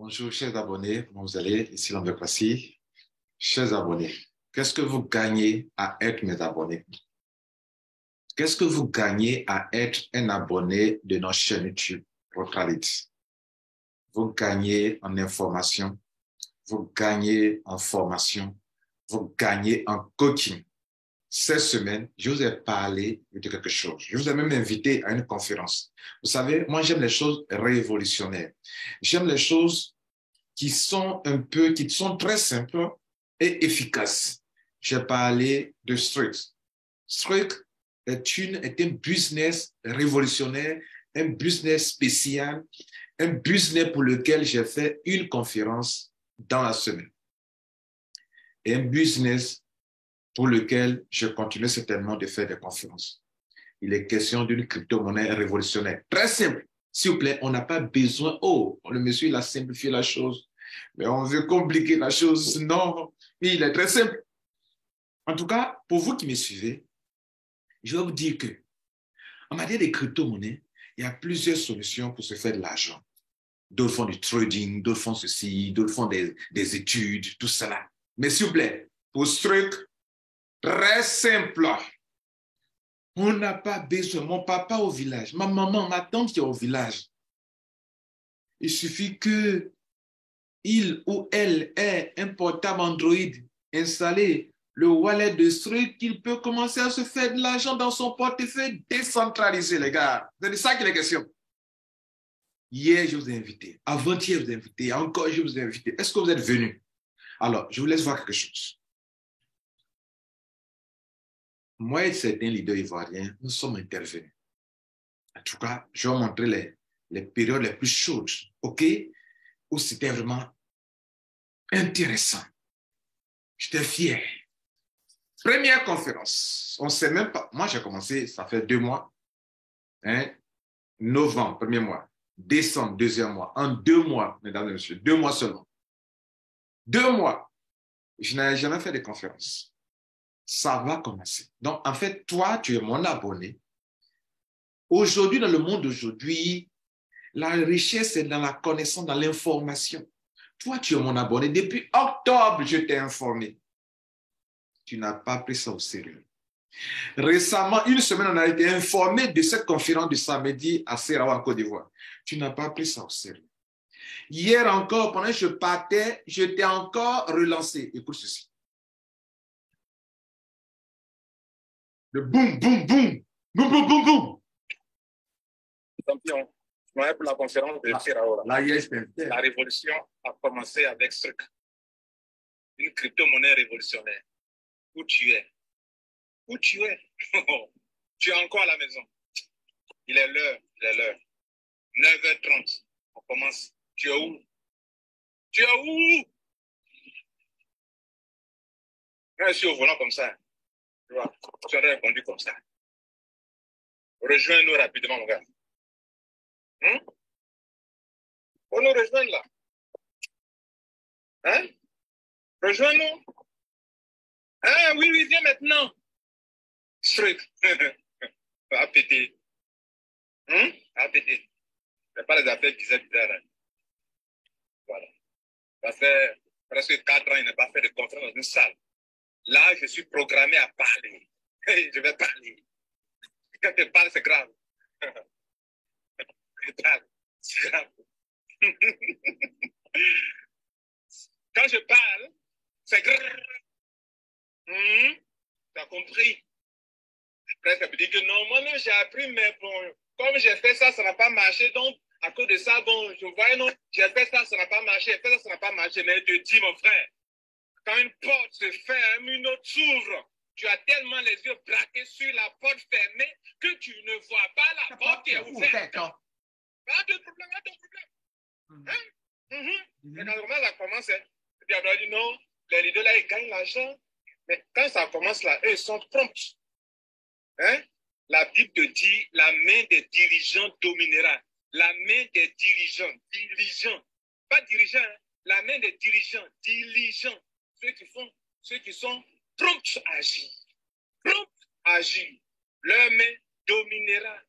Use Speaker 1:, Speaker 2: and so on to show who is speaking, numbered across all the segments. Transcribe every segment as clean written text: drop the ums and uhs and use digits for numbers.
Speaker 1: Bonjour, chers abonnés. Comment vous allez? Ici l'Ambécratie. Chers abonnés, qu'est-ce que vous gagnez à être mes abonnés? Qu'est-ce que vous gagnez à être un abonné de notre chaîne YouTube, Rotralit? Vous gagnez en information, vous gagnez en formation, vous gagnez en coaching. Cette semaine, je vous ai parlé de quelque chose. Je vous ai même invité à une conférence. Vous savez, moi, j'aime les choses révolutionnaires. J'aime les choses qui sont très simples et efficaces. J'ai parlé de Streak. Streak est un business révolutionnaire, un business spécial, un business pour lequel j'ai fait une conférence dans la semaine. Et un business pour lequel je continue certainement de faire des conférences. Il est question d'une crypto-monnaie révolutionnaire. Très simple. S'il vous plaît, on n'a pas besoin. Oh, le monsieur, il a simplifié la chose. Mais on veut compliquer la chose. Non, il est très simple. En tout cas, pour vous qui me suivez, je vais vous dire que en matière de crypto-monnaie, il y a plusieurs solutions pour se faire de l'argent. D'autres font du trading, d'autres font ceci, d'autres font des études, tout cela. Mais s'il vous plaît, pour ce truc, très simple. On n'a pas besoin. Mon papa au village, ma maman, ma tante qui est au village. Il suffit que il ou elle ait un portable Android installé, le wallet de Streak, qu'il peut commencer à se faire de l'argent dans son portefeuille décentralisé, les gars. C'est de ça qu'il est question. Hier, je vous ai invité. Avant-hier, je vous ai invité. Encore, je vous ai invité. Est-ce que vous êtes venus? Alors, je vous laisse voir quelque chose. Moi et certains leaders ivoiriens, nous sommes intervenus. En tout cas, je vais vous montrer les périodes les plus chaudes, OK? Où c'était vraiment intéressant. J'étais fier. Première conférence. On ne sait même pas. Moi, j'ai commencé, ça fait 2 mois. Hein? Novembre, premier mois. Décembre, deuxième mois. En 2 mois, mesdames et messieurs, 2 mois seulement. 2 mois. Je n'avais jamais fait de conférence. Ça va commencer. Donc, en fait, toi, tu es mon abonné. Aujourd'hui, dans le monde d'aujourd'hui, la richesse est dans la connaissance, dans l'information. Toi, tu es mon abonné. Depuis octobre, je t'ai informé. Tu n'as pas pris ça au sérieux. Récemment, une semaine, on a été informé de cette conférence de samedi à Serawa, en Côte d'Ivoire. Tu n'as pas pris ça au sérieux. Hier encore, pendant que je partais, je t'ai encore relancé. Écoute ceci. Le boum, boum, boum. Boum, boum, boum, boum.
Speaker 2: Champion, je m'arrête pour la conférence de Serawa.
Speaker 1: La
Speaker 2: révolution a commencé avec Streak, une crypto-monnaie révolutionnaire. Où tu es? Où tu es? Tu es encore à la maison. Il est l'heure, 9h30. On commence. Tu es où? Tu es où? Quand je suis au volant comme ça, tu vois, tu aurais répondu comme ça. Rejoins-nous rapidement, mon gars. Faut nous rejoindre là. Hein? Rejoins-nous. Ah oui, viens maintenant. Streak. Va péter. Va péter. C'est pas les affaires bizarres. Voilà. Ça fait presque 4 ans, il n'a pas fait de conférence dans une salle. Là, je suis programmé à parler. Je vais parler. Quand je parle, c'est grave. Je parle, c'est grave. Quand je parle, c'est grave. Tu as compris? Après, ça veut dire que non, moi-même, j'ai appris, mais bon, comme j'ai fait ça, ça n'a pas marché. Donc, à cause de ça, bon, je vois, non, j'ai fait ça, ça n'a pas marché. J'ai fait ça, ça n'a pas marché. Mais je te dis, mon frère, quand une porte se ferme, une autre s'ouvre. Tu as tellement les yeux braqués sur la porte fermée que tu ne vois pas la porte qui est ouverte. Pas de problème, pas de problème. Mais quand ça commence, puis on a dit non, les leaders là, ils gagnent l'argent. Mais quand ça commence là, eux, ils sont prompts. La Bible te dit, la main des dirigeants dominera. La main des dirigeants, pas dirigeants, la main des dirigeants, diligents, ceux qui sont prompts à agir. Prompts à agir. Leur main dominera.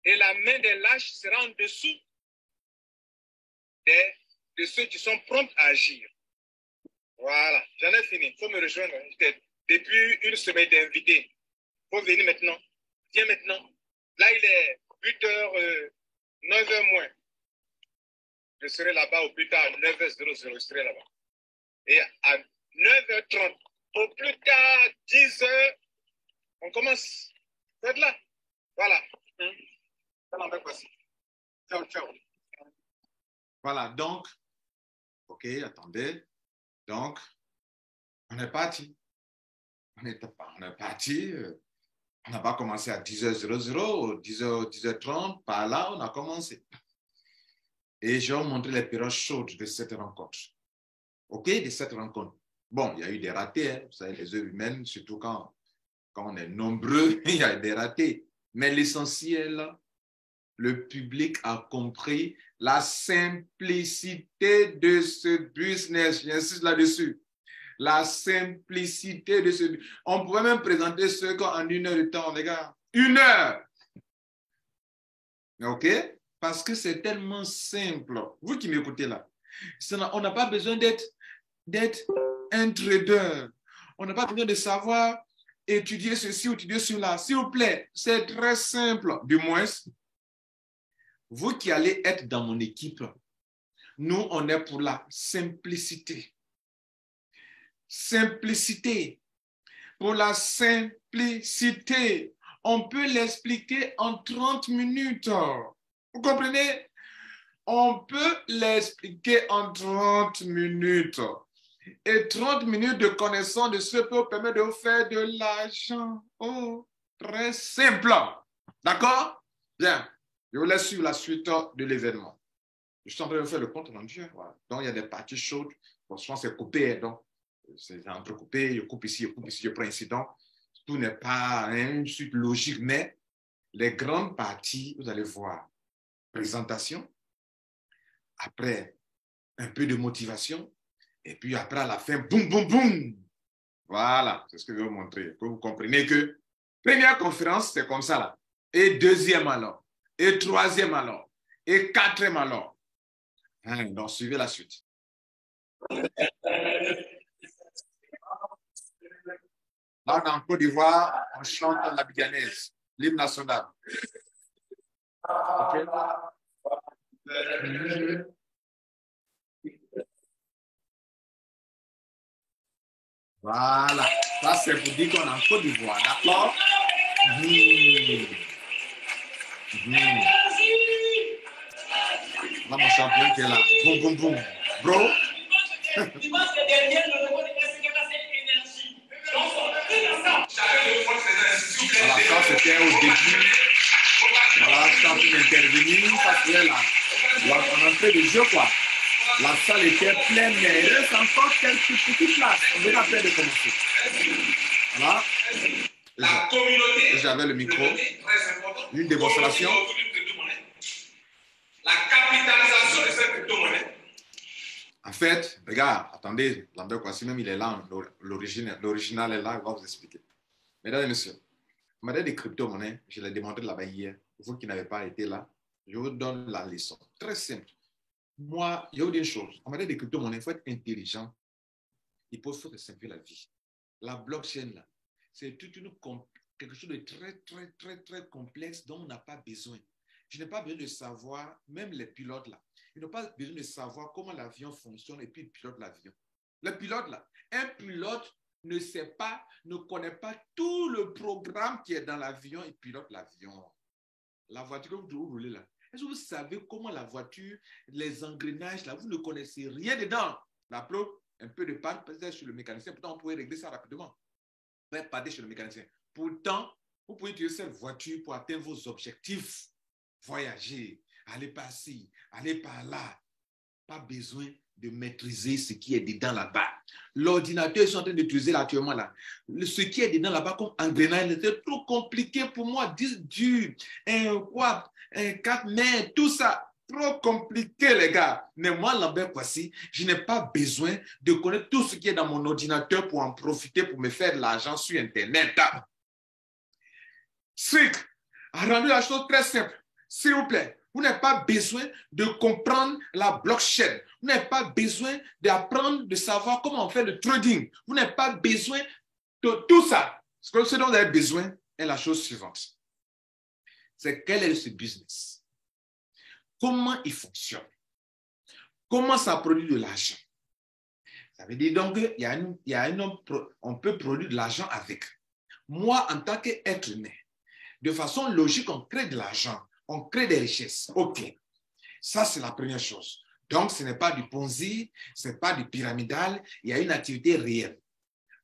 Speaker 2: Et la main des lâches sera en dessous des de ceux qui sont prompts à agir. Voilà, j'en ai fini. Il faut me rejoindre. Depuis une semaine d'invité. Il faut venir maintenant. Viens maintenant. Là, il est 8h, 9h moins. Je serai là-bas au plus tard, 9h00, je serai là-bas. Et à 9h30, au plus tard, 10h, on commence. Vous êtes là? Voilà. Ciao, ciao.
Speaker 1: Voilà, donc, ok, attendez. Donc, on est parti. On est parti. On n'a pas commencé à 10h00, 10h30, par là, on a commencé. Et je vais vous montrer les périodes chaudes de cette rencontre. OK, de cette rencontre. Bon, il y a eu des ratés, hein. Vous savez, les œuvres humaines, surtout quand on est nombreux, il y a des ratés. Mais l'essentiel, le public a compris la simplicité de ce business. J'insiste là-dessus. La simplicité de ce business. On pourrait même présenter ce en 1 heure de temps, les gars. 1 heure. OK? Parce que c'est tellement simple. Vous qui m'écoutez là, on n'a pas besoin d'être un trader. On n'a pas besoin de savoir étudier ceci ou étudier cela. S'il vous plaît, c'est très simple. Du moins, vous qui allez être dans mon équipe, nous, on est pour la simplicité. Simplicité. Pour la simplicité. On peut l'expliquer en 30 minutes. Vous comprenez? On peut l'expliquer en 30 minutes. Et 30 minutes de connaissance de ce peut permettre de vous faire de l'argent. Oh, très simple. D'accord? Bien. Je vous laisse suivre la suite de l'événement. Je suis en train de vous faire le compte rendu. Voilà. Donc, il y a des parties chaudes. Bon, souvent, c'est coupé. Donc, c'est entrecoupé. Je coupe ici, je prends ici. Donc, tout n'est pas une suite logique, mais les grandes parties, vous allez voir, présentation, après, un peu de motivation, et puis après, à la fin, boum, boum, boum. Voilà, c'est ce que je vais vous montrer. Que vous comprenez que première conférence, c'est comme ça là. Et deuxième alors. Et troisième alors. Et quatrième alors. Hein, donc, suivez la suite. Là, en Côte d'Ivoire, on chante la biganaise, l'hymne national. Okay. Voilà, ça c'est pour dire qu'on est en Côte d'Ivoire, d'accord? Là, mon champion qui est là. Boum, boum, boum. Bro. Voilà, ça c'était au début. Voilà, je suis en train d'intervenir parce que là, on est en train de jeu, quoi. La salle était pleine, mais il reste encore quelques petites places. On vient à peine de commencer. Voilà.
Speaker 2: La communauté.
Speaker 1: J'avais le micro. Une démonstration.
Speaker 2: La capitalisation de cette crypto-monnaie.
Speaker 1: En fait, regarde, attendez, Lambert Kwasi, même il est là, l'original est là, il va vous expliquer. Mesdames et messieurs, en matière de crypto-monnaie, je l'ai démontré là-bas hier. Vous qui n'avez pas été là, je vous donne la leçon. Très simple. Moi, il y a une chose. En matière de crypto-monnaie, il faut être intelligent. Il faut simplifier la vie. La blockchain, là, c'est quelque chose de très, très, très, très complexe dont on n'a pas besoin. Je n'ai pas besoin de savoir, même les pilotes là, ils n'ont pas besoin de savoir comment l'avion fonctionne et puis ils pilotent l'avion. Le pilote là, un pilote ne sait pas, ne connaît pas tout le programme qui est dans l'avion et pilote l'avion. La voiture que vous roulez là, est-ce que vous savez comment la voiture, les engrenages là, vous ne connaissez rien dedans. La plaque, un peu de panne, peut-être sur le mécanicien, pourtant on pourrait régler ça rapidement. Vous pouvez parler chez le mécanicien. Pourtant, vous pouvez utiliser cette voiture pour atteindre vos objectifs. Voyager, aller par-ci, aller par-là. Pas besoin de maîtriser ce qui est dedans là-bas. L'ordinateur, je suis en train d'utiliser actuellement là. Ce qui est dedans là-bas comme engrenage, c'est trop compliqué pour moi. 10 dur, un quad, un 4 mètres, tout ça. Trop compliqué, les gars. Mais moi, Lambert Kwasi, je n'ai pas besoin de connaître tout ce qui est dans mon ordinateur pour en profiter, pour me faire de l'argent sur Internet. Strict a rendu la chose très simple. S'il vous plaît, Vous n'avez pas besoin de comprendre la blockchain. Vous n'avez pas besoin d'apprendre, de savoir comment on fait le trading. Vous n'avez pas besoin de tout ça. Ce dont vous avez besoin est la chose suivante. C'est quel est ce business? Comment il fonctionne? Comment ça produit de l'argent? Ça veut dire donc on peut produire de l'argent avec. Moi, en tant qu'être humain, de façon logique, on crée de l'argent, on crée des richesses. OK. Ça, c'est la première chose. Donc, ce n'est pas du Ponzi, ce n'est pas du pyramidal, il y a une activité réelle.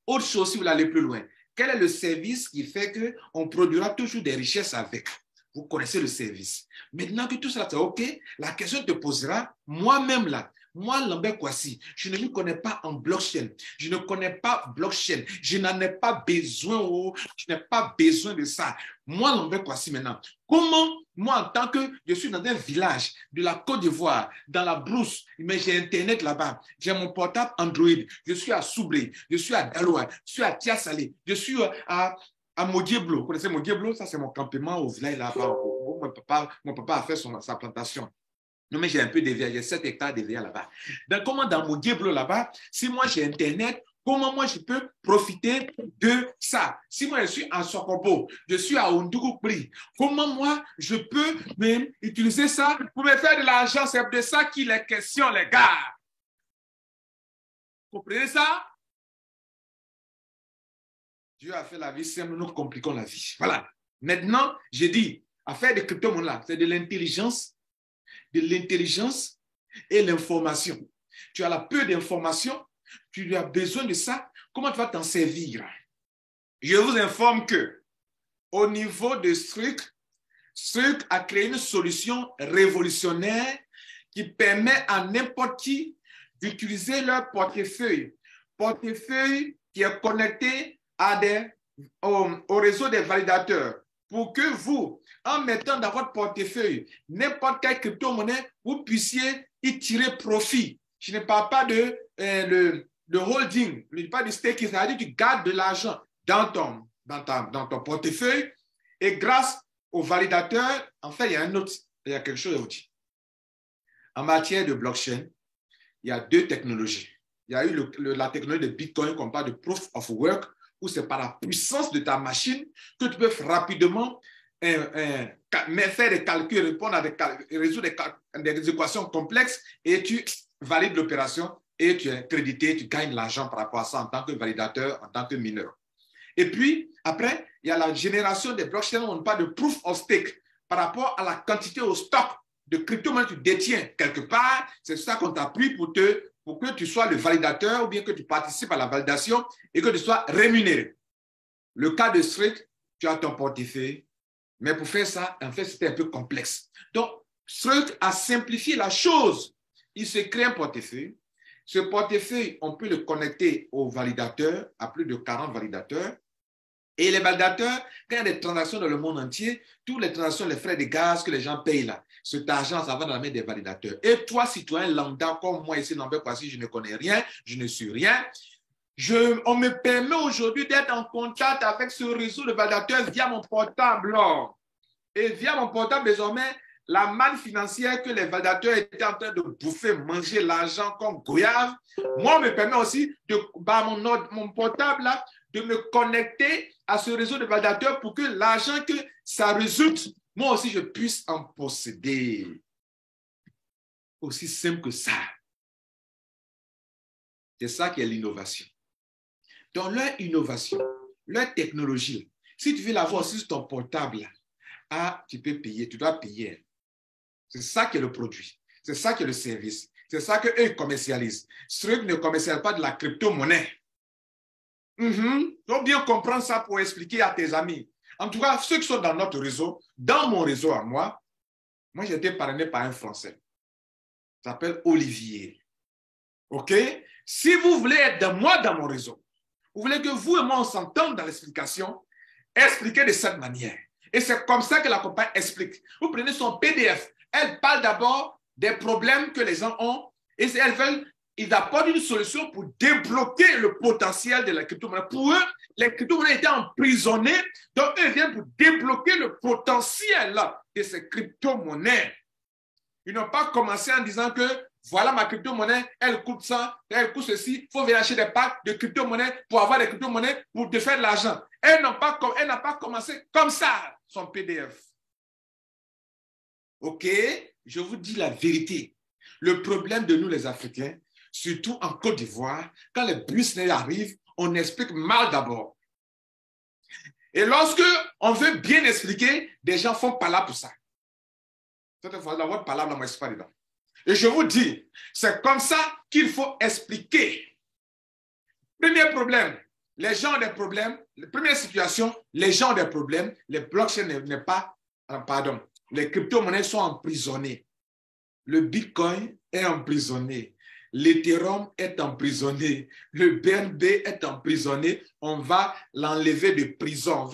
Speaker 1: Autre chose, si vous allez plus loin, quel est le service qui fait qu'on produira toujours des richesses avec? Vous connaissez le service. Maintenant que tout cela est OK, la question te posera, moi-même là, moi, Lambert Kwasi, je ne me connais pas en blockchain. Je ne connais pas blockchain. Je n'en ai pas besoin. Je n'ai pas besoin de ça. Moi, Lambert Kwasi, maintenant, comment, moi, en tant que je suis dans un village de la Côte d'Ivoire, dans la brousse, mais j'ai Internet là-bas, j'ai mon portable Android, je suis à Soubré, je suis à Daloa, je suis à Tiasalé, je suis à Modieblo. Vous connaissez Modieblo? Ça, c'est mon campement au village là-bas. Mon papa a fait sa plantation. Non, mais j'ai un peu dévié, j'ai 7 hectares déviés là-bas. Donc, comment dans mon Diablo là-bas, si moi j'ai Internet, comment moi je peux profiter de ça? Si moi je suis à Sokobo, je suis à Ondoukoupri, comment moi je peux même utiliser ça pour me faire de l'argent? C'est de ça qu'il est question, les gars. Vous comprenez ça? Dieu a fait la vie simple, nous compliquons la vie. Voilà. Maintenant, j'ai dit, affaire de crypto-monnaie là, c'est de l'intelligence et l'information. Tu as la peu d'informations, tu as besoin de ça. Comment tu vas t'en servir? Je vous informe que au niveau de Struc a créé une solution révolutionnaire qui permet à n'importe qui d'utiliser leur portefeuille qui est connecté au réseau des validateurs pour que vous, en mettant dans votre portefeuille n'importe quelle crypto-monnaie, vous puissiez y tirer profit. Je ne parle pas de holding, je ne parle pas du staking, c'est-à-dire que tu gardes de l'argent dans ton portefeuille et grâce aux validateurs, en fait, il y a quelque chose à vous dire. En matière de blockchain, il y a deux technologies. Il y a eu la technologie de Bitcoin qu'on parle de Proof of Work, où c'est par la puissance de ta machine que tu peux rapidement faire des calculs, répondre à résoudre des équations complexes et tu valides l'opération et tu es crédité, tu gagnes l'argent par rapport à ça en tant que validateur, en tant que mineur. Et puis, après, il y a la génération des blockchains où on parle de Proof of Stake par rapport à la quantité au stock de crypto-monnaies que tu détiens quelque part. C'est ça qu'on t'appuie pour que tu sois le validateur ou bien que tu participes à la validation et que tu sois rémunéré. Le cas de Struc, tu as ton portefeuille, mais pour faire ça, en fait, c'était un peu complexe. Donc, Struc a simplifié la chose. Il se crée un portefeuille. Ce portefeuille, on peut le connecter aux validateurs, à plus de 40 validateurs. Et les validateurs, quand il y a des transactions dans le monde entier, toutes les transactions, les frais de gaz que les gens payent là, cet argent, ça va dans la main des validateurs. Et toi, citoyen lambda, comme moi ici, Lambert Kwasi, je ne connais rien, je ne suis rien. On me permet aujourd'hui d'être en contact avec ce réseau de validateurs via mon portable. Et via mon portable, désormais, la manne financière que les validateurs étaient en train de bouffer, manger l'argent comme goyave, moi, on me permet aussi, par mon portable, là, de me connecter à ce réseau de validateurs pour que l'argent que ça résulte, moi aussi, je puisse en posséder. Aussi simple que ça. C'est ça qui est l'innovation. Dans leur innovation, leur technologie, si tu veux l'avoir aussi sur ton portable, tu peux payer, tu dois payer. C'est ça qui est le produit. C'est ça qui est le service. C'est ça qu'eux commercialisent. Struc ne commercialise pas de la crypto-monnaie. Tu dois bien comprendre ça pour expliquer à tes amis. En tout cas, ceux qui sont dans notre réseau, dans mon réseau à moi j'ai été parrainé par un Français. Il s'appelle Olivier. OK? Si vous voulez être dans mon réseau, vous voulez que vous et moi on s'entende dans l'explication, expliquez de cette manière. Et c'est comme ça que la compagnie explique. Vous prenez son PDF. Elle parle d'abord des problèmes que les gens ont et ils apportent une solution pour débloquer le potentiel de la crypto-monnaie. Pour eux, les crypto-monnaies étaient emprisonnées, donc eux viennent pour débloquer le potentiel de ces crypto-monnaies. Ils n'ont pas commencé en disant que voilà ma crypto-monnaie, elle coûte ça, elle coûte ceci, il faut venir acheter des packs de crypto-monnaie pour avoir des crypto-monnaies pour te faire de l'argent. Elle n'a pas commencé comme ça, son PDF. OK? Je vous dis la vérité. Le problème de nous, les Africains, surtout en Côte d'Ivoire, quand les business arrivent, on explique mal d'abord. Et lorsque on veut bien expliquer, des gens font pas là pour ça. Cette fois, la votre parole, on ne pas dedans. Et je vous dis, c'est comme ça qu'il faut expliquer. Premier problème, les gens ont des problèmes. Première situation, les gens ont des problèmes. Les blockchains n'est pas, pardon, les crypto-monnaies sont emprisonnées. Le Bitcoin est emprisonné. L'Ethereum est emprisonné. Le BNB est emprisonné. On va l'enlever de prison.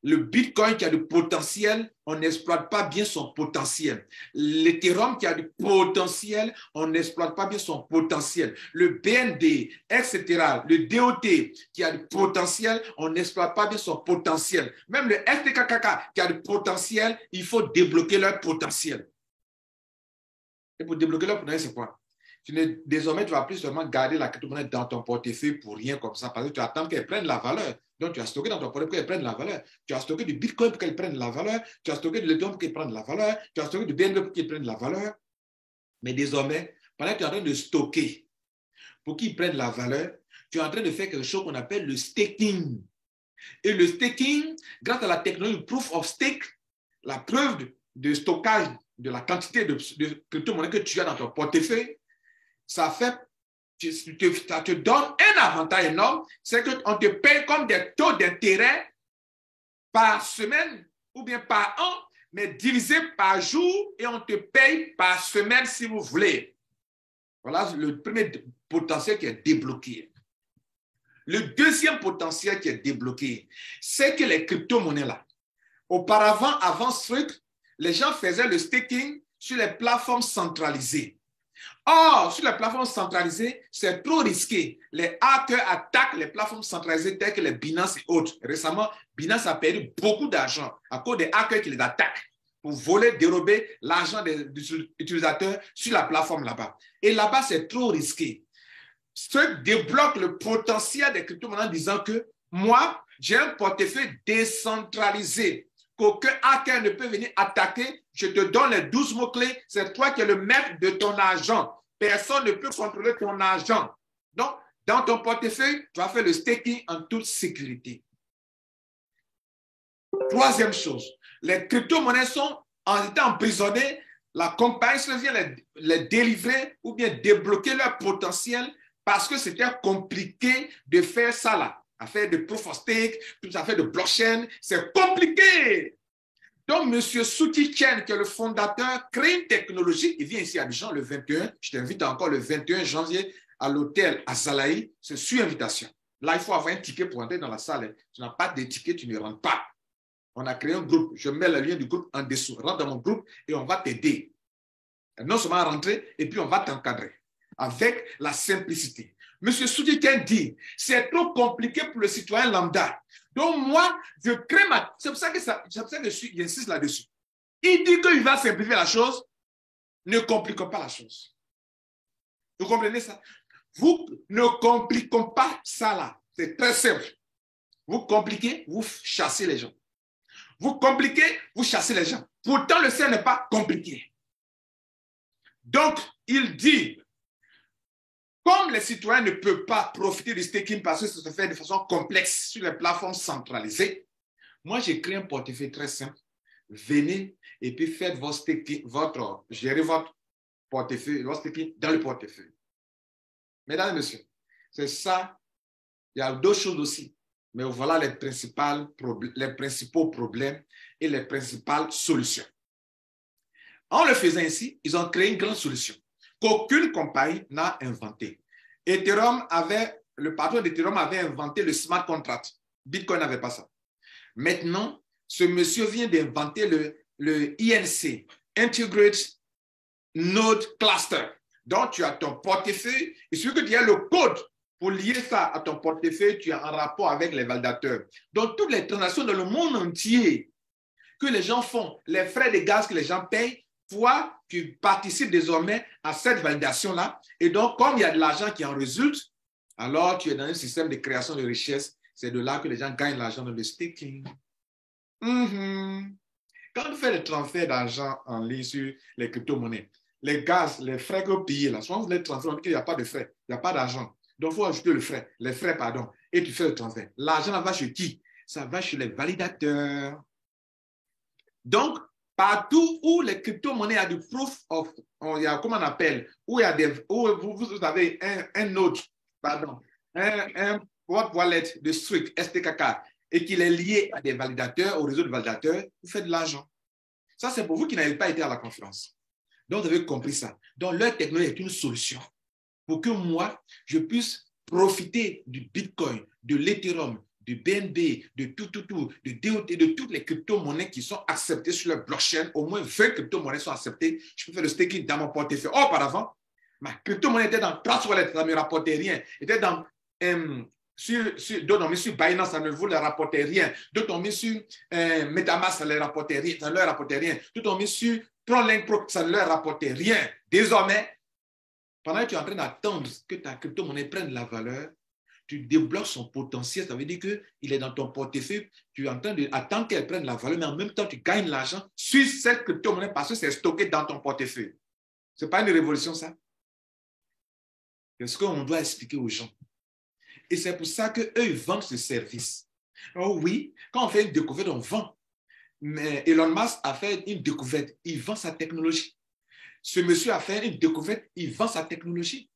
Speaker 1: Le Bitcoin qui a du potentiel, on n'exploite pas bien son potentiel. L'Ethereum qui a du potentiel, on n'exploite pas bien son potentiel. Le BNB, etc., le DOT qui a du potentiel, on n'exploite pas bien son potentiel. Même le FTKKK qui a du potentiel, il faut débloquer leur potentiel. Et pour débloquer leur potentiel, c'est quoi? Désormais, tu ne vas plus seulement garder la crypto-monnaie dans ton portefeuille pour rien comme ça, parce que tu attends qu'elle prenne la valeur. Donc, tu as stocké dans ton portefeuille pour qu'elle prenne la valeur. Tu as stocké du Bitcoin pour qu'elle prenne la valeur. Tu as stocké de l'Ethereum pour qu'elle prenne la valeur. Tu as stocké du BNB pour qu'elle prenne la valeur. Mais désormais, pendant que tu es en train de stocker pour qu'il prenne la valeur, tu es en train de faire quelque chose qu'on appelle le staking. Et le staking, grâce à la technologie Proof of Stake, la preuve de stockage de la quantité de crypto-monnaie que tu as dans ton portefeuille, ça te donne un avantage énorme, c'est qu'on te paye comme des taux d'intérêt par semaine ou bien par an, mais divisé par jour et on te paye par semaine si vous voulez. Voilà le premier potentiel qui est débloqué. Le deuxième potentiel qui est débloqué, c'est que les crypto-monnaies là, auparavant, avant ce truc, les gens faisaient le staking sur les plateformes centralisées. Or, sur les plateformes centralisées, c'est trop risqué. Les hackers attaquent les plateformes centralisées telles que les Binance et autres. Récemment, Binance a perdu beaucoup d'argent à cause des hackers qui les attaquent pour voler, dérober l'argent des utilisateurs sur la plateforme là-bas. Et là-bas, c'est trop risqué. Ce débloque le potentiel des crypto-monnaies en disant que moi, j'ai un portefeuille décentralisé qu'aucun hacker ne peut venir attaquer. Je te donne les 12 mots-clés. C'est toi qui es le maître de ton argent. Personne ne peut contrôler ton argent. Donc, dans ton portefeuille, tu vas faire le staking en toute sécurité. Troisième chose, les crypto-monnaies sont en étant emprisonnées. La compagnie vient les délivrer ou bien débloquer leur potentiel parce que c'était compliqué de faire ça là. Affaire de proof of stake, toute affaire de blockchain, c'est compliqué. Donc, M. Suki Chen, qui est le fondateur, crée une technologie. Il vient ici à Abidjan le 21. Je t'invite encore le 21 janvier à l'hôtel Azalaï. C'est sur invitation. Là, il faut avoir un ticket pour entrer dans la salle. Tu n'as pas de ticket, tu ne rentres pas. On a créé un groupe. Je mets le lien du groupe en dessous. Rentre dans mon groupe et on va t'aider. Non seulement à rentrer, et puis on va t'encadrer avec la simplicité. M. Soudiken dit, c'est trop compliqué pour le citoyen lambda. Donc moi, je crée c'est pour ça que j'insiste là-dessus. Il dit qu'il va simplifier la chose. Ne compliquons pas la chose. Vous comprenez ça? Vous ne compliquons pas ça là. C'est très simple. Vous compliquez, vous chassez les gens. Vous compliquez, vous chassez les gens. Pourtant, le ciel n'est pas compliqué. Donc, il dit, comme les citoyens ne peuvent pas profiter du staking parce que ça se fait de façon complexe sur les plateformes centralisées, moi, j'ai créé un portefeuille très simple. Venez et puis faites votre staking, gérez votre portefeuille, votre staking dans le portefeuille. Mesdames et messieurs, c'est ça. Il y a d'autres choses aussi. Mais voilà les principaux problèmes et les principales solutions. En le faisant ainsi, ils ont créé une grande solution qu'aucune compagnie n'a inventée. Le patron d'Ethereum avait inventé le smart contract. Bitcoin n'avait pas ça. Maintenant, ce monsieur vient d'inventer le INC, Integrated Node Cluster. Donc, tu as ton portefeuille. Il suffit que tu aies le code pour lier ça à ton portefeuille, tu es en rapport avec les validateurs. Donc, toutes les transactions dans le monde entier que les gens font, les frais de gaz que les gens payent, toi, tu participes désormais à cette validation-là. Et donc, comme il y a de l'argent qui en résulte, alors tu es dans un système de création de richesse. C'est de là que les gens gagnent l'argent dans le staking. Quand on fait le transfert d'argent en ligne sur les crypto-monnaies, les gaz, les frais que vous payez, là, souvent vous les transférez, on dit qu'il n'y a pas de frais, il n'y a pas d'argent. Donc, il faut ajouter les frais, pardon, et tu fais le transfert. L'argent va chez qui? Ça va chez les validateurs. Donc, partout où les crypto-monnaies ont du proof of, il y a, comment on appelle, où, il y a des, où vous avez un node, pardon, un wallet de Strict, STKK, et qu'il est lié à des validateurs, au réseau de validateurs, vous faites de l'argent. Ça, c'est pour vous qui n'avez pas été à la conférence. Donc, vous avez compris ça. Donc, leur technologie est une solution pour que moi, je puisse profiter du Bitcoin, de l'Ethereum, du BNB, de tout, de DOT, de toutes les crypto-monnaies qui sont acceptées sur le blockchain. Au moins 20 crypto-monnaies sont acceptées. Je peux faire le staking dans mon portefeuille. Auparavant, ma crypto-monnaie était dans 3 wallets, ça ne me rapportait rien. Était dans, d'autres ont mis sur Binance, ça ne vous rapportait rien. D'autres ont mis sur Metamask, ça ne leur rapportait rien. D'autres ont mis sur Tronlink Pro, ça ne leur rapportait rien. Désormais, pendant que tu es en train d'attendre que ta crypto-monnaie prenne de la valeur, tu débloques son potentiel. Ça veut dire qu'il est dans ton portefeuille. Tu es en train d'attendre qu'elle prenne de la valeur, mais en même temps, tu gagnes l'argent sur cette crypto-monnaie parce que c'est stocké dans ton portefeuille. Ce n'est pas une révolution, ça? C'est ce qu'on doit expliquer aux gens. Et c'est pour ça qu'eux, ils vendent ce service. Oh oui, quand on fait une découverte, on vend. Mais Elon Musk a fait une découverte. Il vend sa technologie. Ce monsieur a fait une découverte. Il vend sa technologie.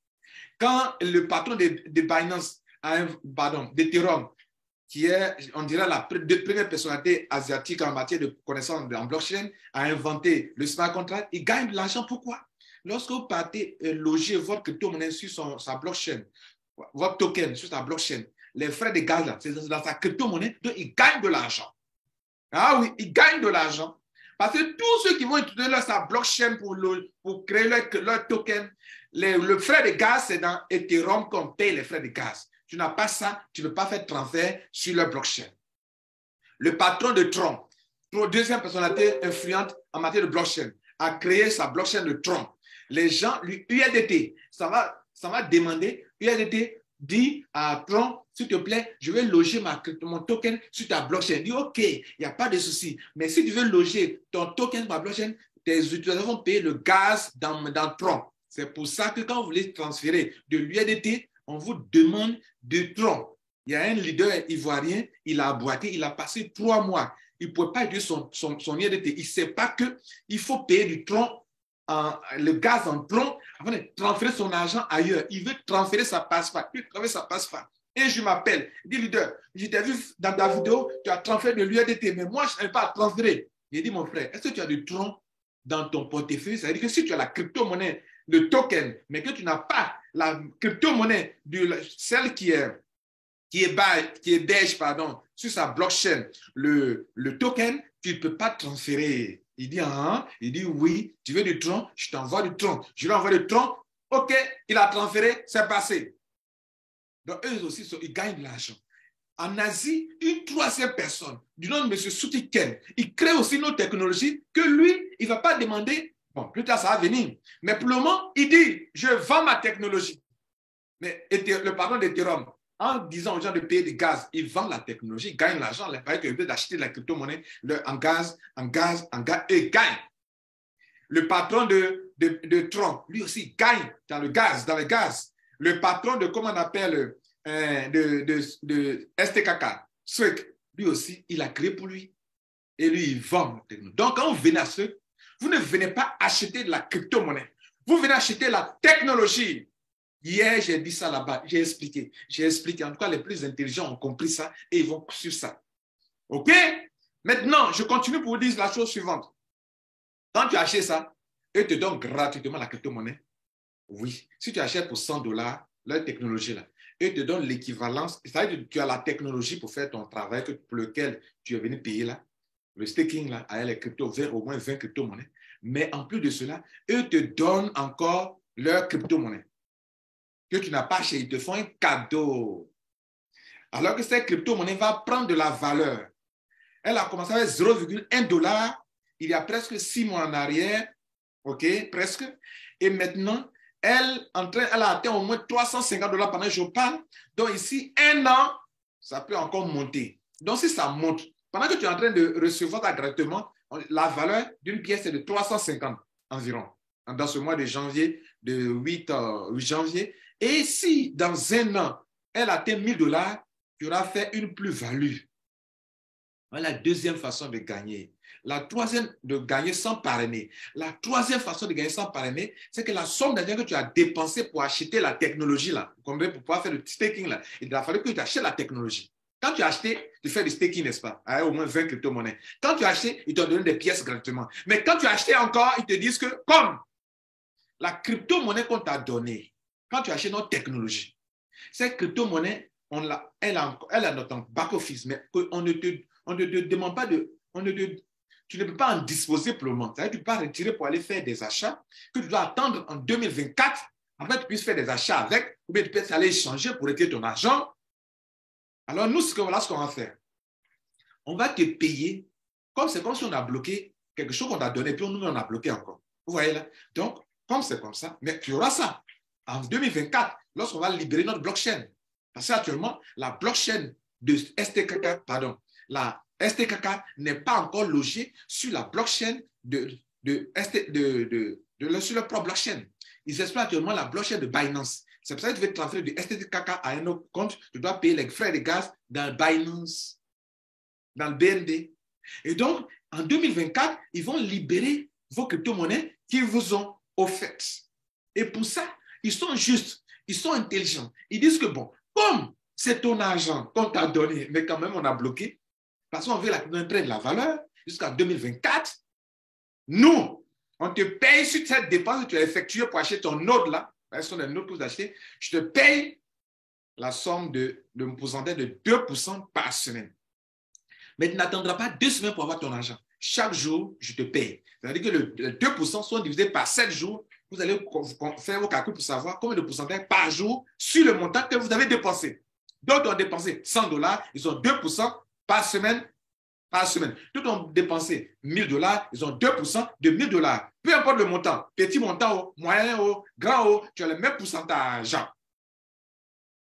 Speaker 1: Quand le patron de Binance, d'Ethereum, qui est, on dirait, la première personnalité asiatique en matière de connaissances en blockchain, a inventé le smart contract, il gagne de l'argent. Pourquoi? Lorsque vous partez loger votre crypto-monnaie sur sa blockchain, votre token sur sa blockchain, les frais de gaz, là, c'est dans sa crypto-monnaie, donc il gagne de l'argent. Ah oui, il gagne de l'argent. Parce que tous ceux qui vont utiliser sa blockchain pour créer leur token, le frais de gaz, c'est dans Ethereum qu'on paye les frais de gaz. Tu n'as pas ça, tu ne peux pas faire transfert sur leur blockchain. Le patron de Tron, deuxième personnalité influente en matière de blockchain, a créé sa blockchain de Tron. Les gens, USDT, ça va demander, USDT dit à Tron, s'il te plaît, je vais loger mon token sur ta blockchain. Il dit, OK, il n'y a pas de souci. Mais si tu veux loger ton token sur ma blockchain, tes utilisateurs vont payer le gaz dans Tron. C'est pour ça que quand vous voulez transférer de l'USDT, on vous demande de Tron. Il y a un leader ivoirien, il a boité, il a passé 3 mois. Il ne pouvait pas utiliser son USDT. Il ne sait pas qu'il faut payer du Tron, le gaz en Tron, avant de transférer son argent ailleurs. Il veut transférer sa passe-pas. Il veut transférer sa passe-pas. Et je m'appelle, il dit, leader, je t'ai vu dans ta vidéo, tu as transféré de l'USDT, mais moi, je n'arrive pas à transférer. J'ai dit, mon frère, est-ce que tu as du Tron dans ton portefeuille? Ça veut dire que si tu as la crypto-monnaie, le token, mais que tu n'as pas la crypto-monnaie, celle qui est beige, sur sa blockchain, le token, tu ne peux pas transférer. Il dit, il dit, oui, tu veux du Tron, je t'envoie du Tron. Je lui envoie du Tron, OK, il a transféré, c'est passé. Donc, eux aussi, ils gagnent de l'argent. En Asie, une troisième personne, du nom de M. Suti Ken, il crée aussi une autre technologie que lui, il ne va pas demander. Bon, plus tard, ça va venir. Mais pour le moment, il dit, je vends ma technologie. Mais le patron d'Ethereum, en disant aux gens de payer du gaz, il vend la technologie, il gagne l'argent. Il paraît qu'il veut d'acheter la crypto-monnaie en gaz, et il gagne. Le patron de Tron, lui aussi, gagne dans le gaz. Le patron de, comment on appelle, de STKK, lui aussi, il a créé pour lui. Et lui, il vend la technologie. Donc, quand vous venez à ce, vous ne venez pas acheter de la crypto-monnaie. Vous venez acheter la technologie. Hier, j'ai dit ça là-bas. J'ai expliqué. En tout cas, les plus intelligents ont compris ça et ils vont suivre ça. OK? Maintenant, je continue pour vous dire la chose suivante. Quand tu achètes ça, eux te donnent gratuitement la crypto-monnaie. Oui. Si tu achètes pour $100, leur technologie là, eux te donnent l'équivalence. C'est-à-dire que tu as la technologie pour faire ton travail pour lequel tu es venu payer là. Le staking là, avec les cryptos, au moins 20 crypto-monnaies. Mais en plus de cela, eux te donnent encore leur crypto-monnaie que tu n'as pas acheté. Ils te font un cadeau. Alors que cette crypto-monnaie va prendre de la valeur. Elle a commencé avec $0,1 il y a presque 6 mois en arrière. OK, presque. Et maintenant, elle a atteint au moins $350 pendant que je parle. Donc ici, 1 an, ça peut encore monter. Donc si ça monte, pendant que tu es en train de recevoir gratuitement, la valeur d'une pièce est de 350 environ, dans ce mois de janvier, de 8 janvier. Et si dans 1 an, elle atteint $1000, tu auras fait une plus-value. Voilà la deuxième façon de gagner. La troisième, de gagner sans parrainer. La troisième façon de gagner sans parrainer, c'est que la somme d'argent que tu as dépensée pour acheter la technologie, là, pour pouvoir faire le staking, là, il a fallu que tu achètes la technologie. Quand tu as acheté, tu fais du staking, n'est-ce pas? Avec au moins 20 crypto-monnaies. Quand tu as acheté, ils te donnent des pièces gratuitement. Mais quand tu as acheté encore, ils te disent que, comme la crypto-monnaie qu'on t'a donnée, quand tu achètes notre technologie, cette crypto-monnaie, elle a notre back-office, mais on ne te demande pas de... tu ne peux pas en disposer pour le moment. C'est-à-dire que tu peux pas retirer pour aller faire des achats, que tu dois attendre en 2024, afin que tu puisses faire des achats avec, ou bien tu peux aller échanger pour retirer ton argent. Alors nous, voilà ce qu'on va faire. On va te payer, c'est comme si on a bloqué quelque chose qu'on t'a donné, puis nous, on a bloqué encore. Vous voyez là? Donc, comme c'est comme ça, mais tu auras ça en 2024, lorsqu'on va libérer notre blockchain. Parce qu'actuellement, la blockchain de STKK, la STKK n'est pas encore logée sur la blockchain sur leur propre blockchain. Ils exploitent actuellement la blockchain de Binance. C'est pour ça que tu veux transférer du STKK à un autre compte, tu dois payer les frais de gaz dans Binance, dans le BNB. Et donc, en 2024, ils vont libérer vos crypto-monnaies qu'ils vous ont offertes. Et pour ça, ils sont justes, ils sont intelligents. Ils disent que bon, comme c'est ton argent qu'on t'a donné, mais quand même on a bloqué, parce qu'on veut prendre de la valeur jusqu'en 2024, nous, on te paye sur cette dépense que tu as effectuée pour acheter ton node là, ce sont des nodes que vous achetez, je te paye la somme de pourcentage de 2% par semaine. Mais tu n'attendras pas 2 semaines pour avoir ton argent. Chaque jour, je te paye. C'est-à-dire que les 2% sont divisés par 7 jours. Vous allez faire vos calculs pour savoir combien de pourcentage par jour sur le montant que vous avez dépensé. D'autres ont dépensé $100, ils ont 2% par semaine. D'autres ont dépensé $1000, ils ont 2% de $1000. Peu importe le montant, petit montant, moyen, grand, tu as le même pourcentage.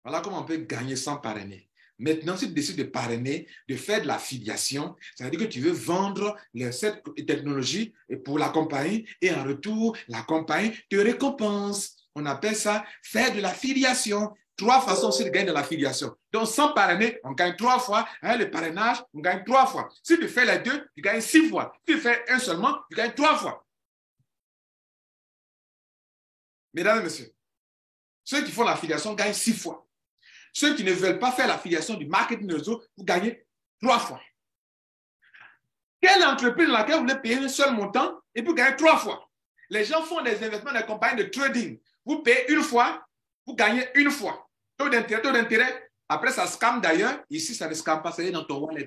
Speaker 1: Voilà comment on peut gagner sans parrainer. Maintenant, si tu décides de parrainer, de faire de l'affiliation, ça veut dire que tu veux vendre cette technologie pour la compagnie et en retour, la compagnie te récompense. On appelle ça faire de l'affiliation. 3 façons aussi de gagner de l'affiliation. Donc, sans parrainer, on gagne 3 fois. Avec le parrainage, on gagne 3 fois. Si tu fais les 2, tu gagnes 6 fois. Si tu fais un seulement, tu gagnes 3 fois. Mesdames et messieurs, ceux qui font l'affiliation gagnent 6 fois. Ceux qui ne veulent pas faire l'affiliation du marketing réseau, vous gagnez 3 fois. Quelle entreprise dans laquelle vous voulez payer un seul montant et puis gagner 3 fois? Les gens font des investissements dans des compagnies de trading. Vous payez 1 fois, vous gagnez 1 fois. Taux d'intérêt. Après, ça scam d'ailleurs. Ici, ça ne scam pas, c'est dans ton wallet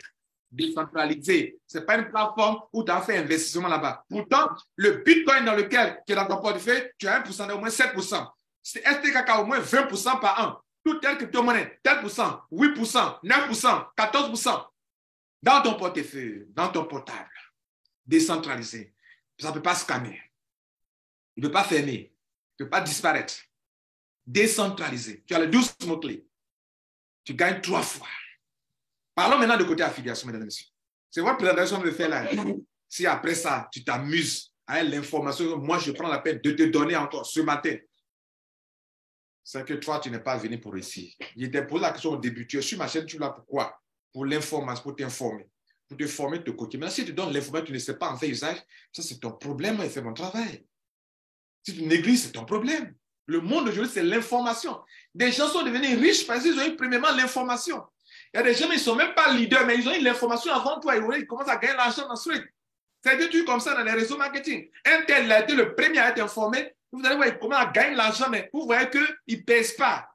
Speaker 1: décentralisé. Ce n'est pas une plateforme où tu as fait investissement là-bas. Pourtant, le Bitcoin dans lequel tu es dans ton portefeuille, tu as 1%, au moins 7%. C'est STKK au moins 20% par an. Toute telle crypto-monnaie, tel pourcent, 8%, 9%, 14%. Dans ton portefeuille, dans ton portable, décentralisé. Ça ne peut pas scammer. Il ne peut pas fermer. Il ne peut pas disparaître. Décentralisé. Tu as les 12 mots-clés. Tu gagnes 3 fois. Parlons maintenant de côté affiliation, mesdames et messieurs. C'est votre présentation que je fais là. Si après ça, tu t'amuses à l'information que moi, je prends la peine de te donner encore ce matin, c'est que toi, tu n'es pas venu pour ici. Je t'ai posé la question au début. Tu es sur ma chaîne, tu es là pourquoi? Pour l'information, pour t'informer. Pour te former, te coacher. Mais si tu donnes l'information, tu ne sais pas en faire usage, ça c'est ton problème, moi, je fais mon travail. Si tu négliges, c'est ton problème. Le monde aujourd'hui, c'est l'information. Des gens sont devenus riches parce qu'ils ont eu premièrement l'information. Il y a des gens qui ne sont même pas leaders, mais ils ont eu l'information avant toi. Ils commencent à gagner l'argent ensuite. C'est des trucs comme ça dans les réseaux marketing. Un tel a été le premier à être informé. Vous allez voir, il commence à gagner l'argent, mais vous voyez qu'il ne pèse pas.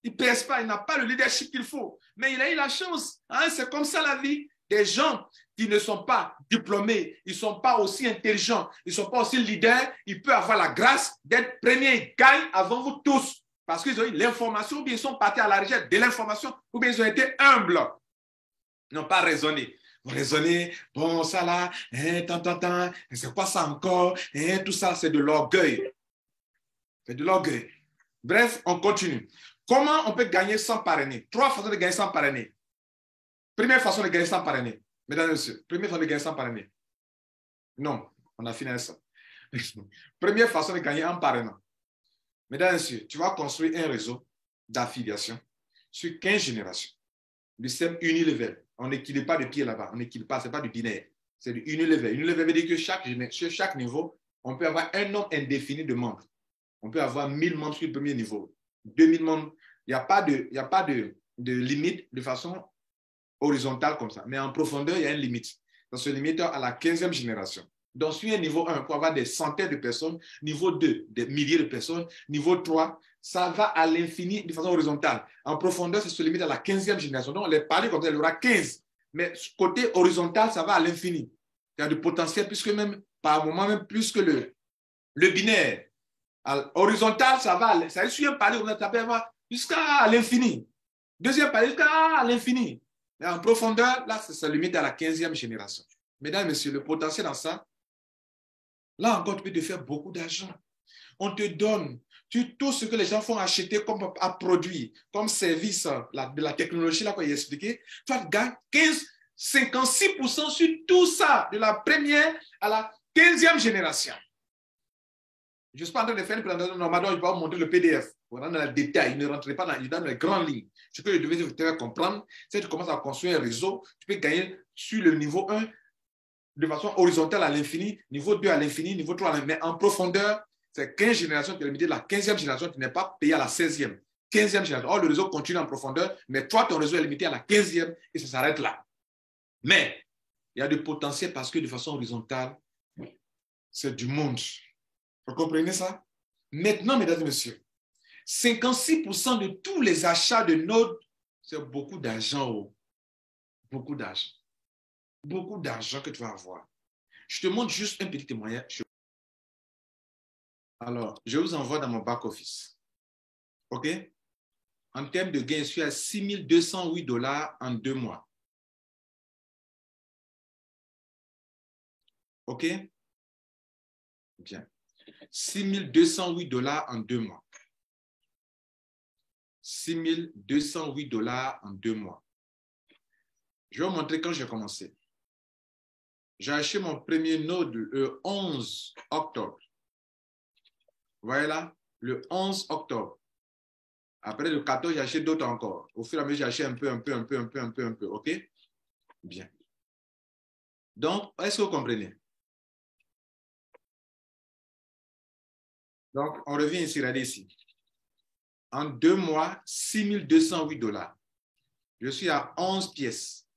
Speaker 1: Il ne pèse pas, il n'a pas le leadership qu'il faut. Mais il a eu la chance. Hein? C'est comme ça la vie. Des gens qui ne sont pas diplômés, ils ne sont pas aussi intelligents, ils ne sont pas aussi leaders, ils peuvent avoir la grâce d'être premiers. Ils gagnent avant vous tous. Parce qu'ils ont eu l'information, ou bien ils sont partis à la recherche de l'information, ou bien ils ont été humbles. Ils n'ont pas raisonné. Vous raisonnez, bon, ça là, c'est quoi ça encore? Tout ça, c'est de l'orgueil. C'est de l'orgueil. Bref, on continue. Comment on peut gagner sans parrainer? 3 façons de gagner sans parrainer. Première façon de gagner sans parrainer. Mesdames et messieurs, première façon de gagner sans parrainer. Non, on a fini avec ça. Première façon de gagner en parrainant. Mesdames et messieurs, tu vas construire un réseau d'affiliation sur 15 générations. Du système unilevel. On n'équilibre pas de pied là-bas. On n'équilibre pas, ce n'est pas du binaire. C'est du unilevel. Unilevel veut dire que sur chaque niveau, on peut avoir un nombre indéfini de membres. On peut avoir 1000 membres sur le premier niveau, 2000 membres. Il n'y a pas de limite de façon horizontale comme ça. Mais en profondeur, il y a une limite. Ça se limite à la 15e génération. Donc, sur un niveau 1, pour avoir des centaines de personnes, niveau 2, des milliers de personnes, niveau 3, ça va à l'infini de façon horizontale. En profondeur, ça se limite à la 15e génération. Donc, les parler comme ça, il y aura 15. Mais côté horizontal, ça va à l'infini. Il y a du potentiel, puisque même, par moment, même plus que le binaire. Horizontal, ça va, ça sur un palier, ça peut avoir jusqu'à l'infini. Deuxième palier, jusqu'à l'infini. Mais en profondeur, là, ça se limite à la 15e génération. Mesdames et messieurs, le potentiel dans ça, là encore, tu peux te faire beaucoup d'argent. On te donne tout ce que les gens font acheter comme à produit, comme service de la technologie, là, qu'on a expliqué. Tu vas gagner 56% sur tout ça, de la première à la 15e génération. Je ne suis pas en train de faire une présentation normale, je vais vous montrer le PDF. On rentre dans le détail, il ne rentre pas dans les grandes lignes. Ce que je devais te faire comprendre, c'est que tu commences à construire un réseau, tu peux gagner sur le niveau 1 de façon horizontale à l'infini, niveau 2 à l'infini, niveau 3 à l'infini. Mais en profondeur, c'est 15 générations qui est limitée. La 15e génération, tu n'es pas payé à la 16e. 15e génération. Or, le réseau continue en profondeur, mais toi, ton réseau est limité à la 15e et ça s'arrête là. Mais il y a du potentiel parce que de façon horizontale, c'est du monde. Vous comprenez ça? Maintenant, mesdames et messieurs, 56% de tous les achats de nodes, c'est beaucoup d'argent. Oh. Beaucoup d'argent. Beaucoup d'argent que tu vas avoir. Je te montre juste un petit témoignage. Alors, je vous envoie dans mon back-office. OK? En termes de gain, je suis à 6 208 $ en 2 mois. OK? Bien. 6 208 $ en 2 mois. 6 208 $ en 2 mois. Je vais vous montrer quand j'ai commencé. J'ai acheté mon premier node le 11 octobre. Vous voyez là? Le 11 octobre. Après le 14, j'ai acheté d'autres encore. Au fur et à mesure, j'ai acheté un peu. OK? Bien. Donc, est-ce que vous comprenez? Donc, on revient ici, regardez ici. En 2 mois, 6 208 $. Je suis à 11 pièces.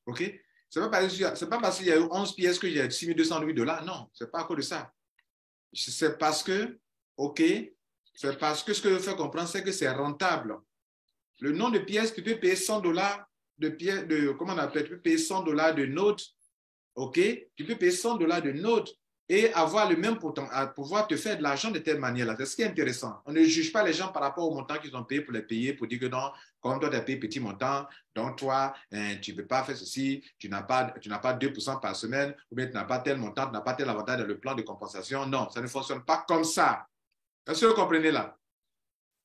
Speaker 1: OK? Ce n'est pas parce qu'il y a eu 11 pièces que j'ai 6 208 $. Non, ce n'est pas à cause de ça. C'est parce que, OK, c'est parce que ce que je veux faire comprendre, c'est que c'est rentable. Le nombre de pièces, tu peux payer 100 $ comment on appelle? Tu peux payer 100 $ de notes. OK? Tu peux payer 100 $ de notes et avoir le même potentiel, pouvoir te faire de l'argent de telle manière-là. C'est ce qui est intéressant. On ne juge pas les gens par rapport au montant qu'ils ont payé pour les payer, pour dire que non, comme toi, tu as payé petit montant, donc toi, tu ne peux pas faire ceci, tu n'as pas 2% par semaine, ou bien tu n'as pas tel montant, tu n'as pas tel avantage dans le plan de compensation. Non, ça ne fonctionne pas comme ça. Est-ce que vous comprenez là?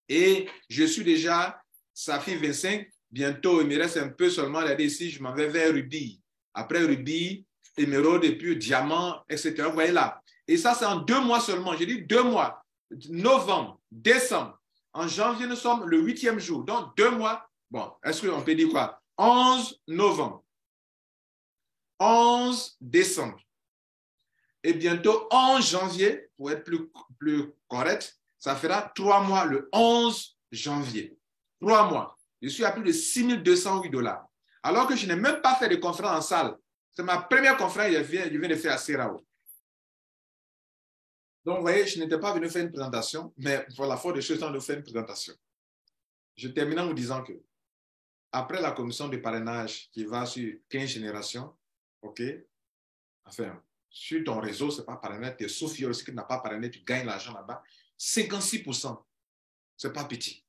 Speaker 1: Et je suis déjà Saphir 25, bientôt, il me reste un peu seulement, regardez ici, je m'en vais vers Rubis. Après Rubis, émeraude et puis diamant, etc. Vous voyez là. Et ça, c'est en 2 mois seulement. J'ai dit 2 mois. Novembre, décembre. En janvier, nous sommes le 8e jour. Donc, 2 mois. Bon, est-ce qu'on peut dire quoi? 11 novembre. 11 décembre. Et bientôt, 11 janvier, pour être plus correct, ça fera 3 mois le 11 janvier. 3 mois. Je suis à plus de 6 208 $. Alors que je n'ai même pas fait de conférence en salle. C'est ma première conférence que je viens de faire à Serao. Donc, vous voyez, je n'étais pas venu faire une présentation, mais pour la force des choses, on nous fait une présentation. Je termine en vous disant que, après la commission de parrainage qui va sur 15 générations, OK, enfin, sur ton réseau, ce n'est pas parrainé, tu es sous-fier aussi que tu n'as pas parrainé, tu gagnes l'argent là-bas, 56%, ce n'est pas petit.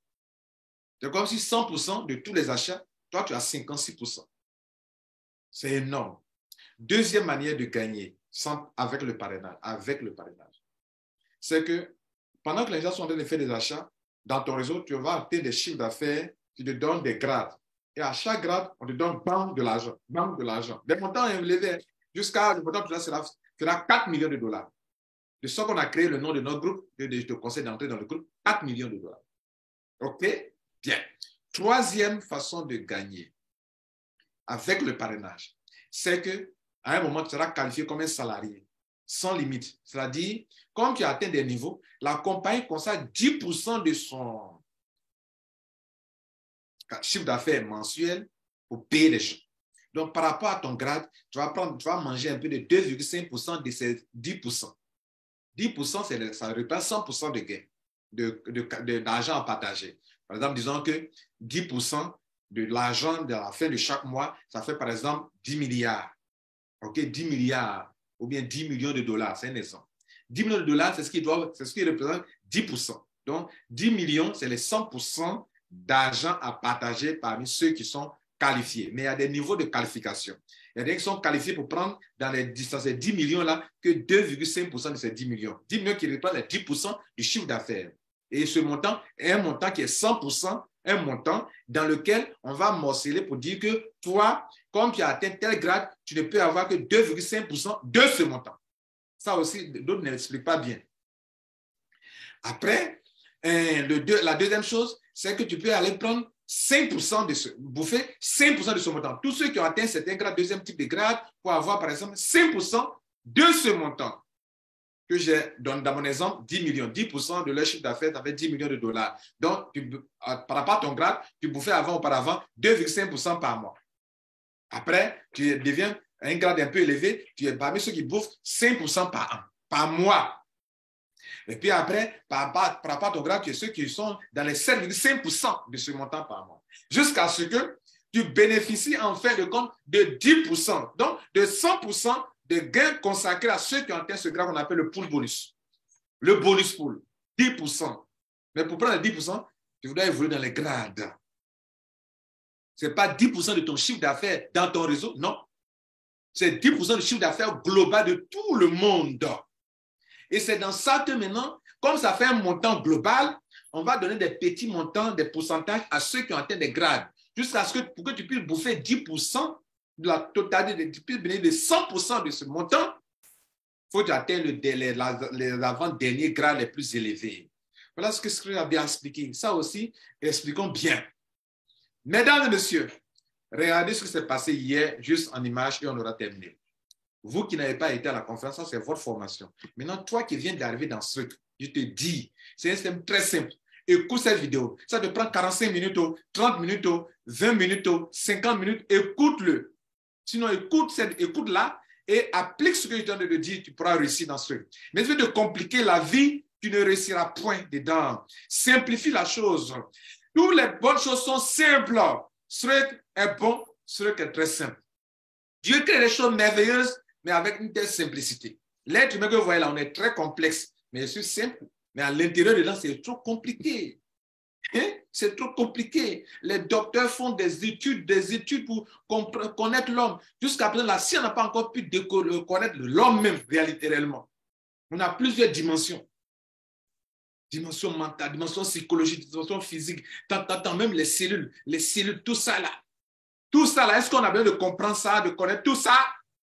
Speaker 1: C'est comme si 100% de tous les achats, toi, tu as 56%. C'est énorme. Deuxième manière de gagner avec le parrainage, c'est que pendant que les gens sont en train de faire des achats, dans ton réseau, tu vas obtenir des chiffres d'affaires qui te donnent des grades. Et à chaque grade, on te donne bam de l'argent, bam de l'argent. Des montants élevés jusqu'à le montant sera 4 millions de dollars. De ce qu'on a créé le nom de notre groupe, je te conseille d'entrer dans le groupe, 4 millions de dollars. OK? Bien. Troisième façon de gagner avec le parrainage, c'est qu'à un moment, tu seras qualifié comme un salarié, sans limite. C'est-à-dire, comme tu as atteint des niveaux, la compagnie consacre 10% de son chiffre d'affaires mensuel pour payer les gens. Donc, par rapport à ton grade, tu vas manger un peu de 2,5% de ces 10%. 10%, ça représente 100% de gain, d'argent à partager. Par exemple, disons que 10% de l'argent de la fin de chaque mois, ça fait par exemple 10 milliards. OK, 10 milliards ou bien 10 millions de dollars, c'est un exemple. 10 millions de dollars, c'est ce qui représente 10%. Donc, 10 millions, c'est les 100% d'argent à partager parmi ceux qui sont qualifiés. Mais il y a des niveaux de qualification. Il y a des gens qui sont qualifiés pour prendre dans ces 10 millions-là que 2,5% de ces 10 millions. 10 millions qui représentent les 10% du chiffre d'affaires. Et ce montant est un montant qui est 100%, un montant dans lequel on va morceler pour dire que toi, comme tu as atteint tel grade, tu ne peux avoir que 2,5% de ce montant. Ça aussi, d'autres ne l'expliquent pas bien. Après, la deuxième chose, c'est que tu peux aller prendre 5% bouffer 5% de ce montant. Tous ceux qui ont atteint certains grades, deuxième type de grade, pour avoir par exemple 5% de ce montant. Que j'ai dans mon exemple 10 millions. 10% de leur chiffre d'affaires, ça fait 10 millions de dollars. Donc, par rapport à ton grade, tu bouffais auparavant 2,5% par mois. Après, tu deviens un grade un peu élevé, tu es parmi ceux qui bouffent 5% par an, par mois. Et puis après, par rapport à ton grade, tu es ceux qui sont dans les 7,5% de ce montant par mois. Jusqu'à ce que tu bénéficies en fin de compte de 10%. Donc, de 100% de gains consacrés à ceux qui ont atteint ce grade qu'on appelle le pool bonus. Le bonus pool, 10%. Mais pour prendre les 10%, tu voudrais évoluer dans les grades. Ce n'est pas 10% de ton chiffre d'affaires dans ton réseau, non. C'est 10% du chiffre d'affaires global de tout le monde. Et c'est dans ça que maintenant, comme ça fait un montant global, on va donner des petits montants, des pourcentages à ceux qui ont atteint des grades. Jusqu'à ce que, pour que tu puisses bouffer 10% de la totalité, tu puisses bénéficier de 100% de ce montant, il faut que tu atteignes les avant-derniers grades les plus élevés. Voilà ce que je a bien expliqué. Ça aussi, expliquons bien. Mesdames et messieurs, regardez ce qui s'est passé hier, juste en image, et on aura terminé. Vous qui n'avez pas été à la conférence, ça c'est votre formation. Maintenant, toi qui viens d'arriver dans ce truc, je te dis, c'est un système très simple. Écoute cette vidéo. Ça te prend 45 minutes, 30 minutes, 20 minutes, 50 minutes. Écoute-le. Sinon, écoute-la et applique ce que je viens de te dire, tu pourras réussir dans ce truc. Mais si tu veux te compliquer la vie, tu ne réussiras point dedans. Simplifie la chose. Toutes les bonnes choses sont simples. Ce truc est bon, ce truc est très simple. Dieu crée des choses merveilleuses, mais avec une telle simplicité. L'être humain que vous voyez là, on est très complexe, mais c'est simple. Mais à l'intérieur dedans, c'est trop compliqué. Hein? C'est trop compliqué. Les docteurs font des études pour connaître l'homme. Jusqu'à présent, la science n'a pas encore pu connaître l'homme même, réellement. On a plusieurs dimensions. Dimension mentale, dimension psychologique, dimension physique, tant, même les cellules, tout ça là. Tout ça là, est-ce qu'on a besoin de comprendre ça, de connaître tout ça?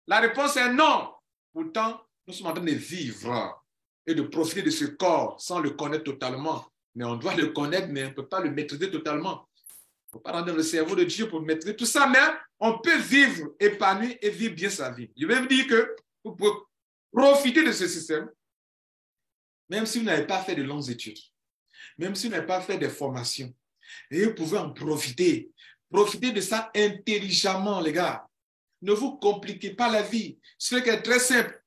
Speaker 1: La réponse est non. Pourtant, nous sommes en train de vivre et de profiter de ce corps sans le connaître totalement. Mais on doit le connaître, mais on ne peut pas le maîtriser totalement. Il ne faut pas rentrer dans le cerveau de Dieu pour maîtriser tout ça, mais on peut vivre épanoui et vivre bien sa vie. Je vais vous dire que vous pouvez profiter de ce système, même si vous n'avez pas fait de longues études, même si vous n'avez pas fait de formations, et vous pouvez en profiter. Profitez de ça intelligemment, les gars. Ne vous compliquez pas la vie. Ce qui est très simple,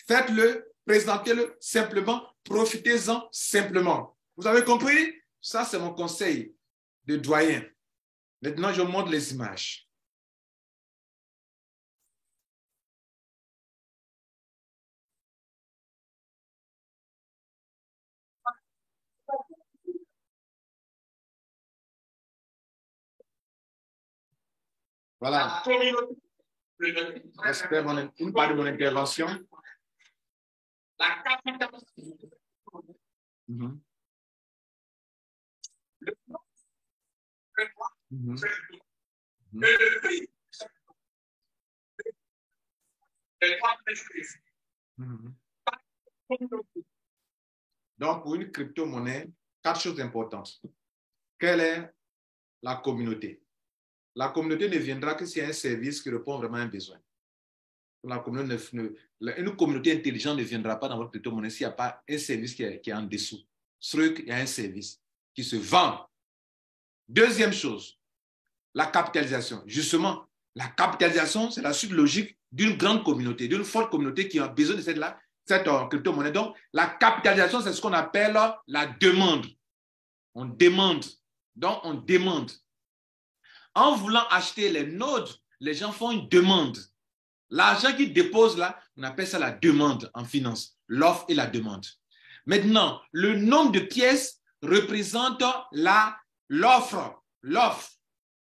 Speaker 1: faites-le, présentez-le simplement, profitez-en simplement. Vous avez compris? Ça, c'est mon conseil de doyen. Maintenant, je montre les images. Voilà. C'était une part de mon intervention.
Speaker 2: La capitalisation.
Speaker 1: Mhm. Mhm.
Speaker 2: Et le prix.
Speaker 1: Mhm. Donc, pour une crypto-monnaie, 4 choses importantes. Quelle est la communauté? La communauté ne viendra que s'il y a un service qui répond vraiment à un besoin. Une communauté intelligente ne viendra pas dans votre crypto-monnaie s'il n'y a pas un service qui est en dessous. Il y a un service qui se vend. Deuxième chose, la capitalisation. Justement, la capitalisation, c'est la suite logique d'une grande communauté, d'une forte communauté qui a besoin de cette crypto-monnaie. Donc, la capitalisation, c'est ce qu'on appelle la demande. On demande. Donc, on demande. En voulant acheter les nodes, les gens font une demande. L'argent qu'ils déposent là, on appelle ça la demande en finance. L'offre et la demande. Maintenant, le nombre de pièces représente l'offre. L'offre.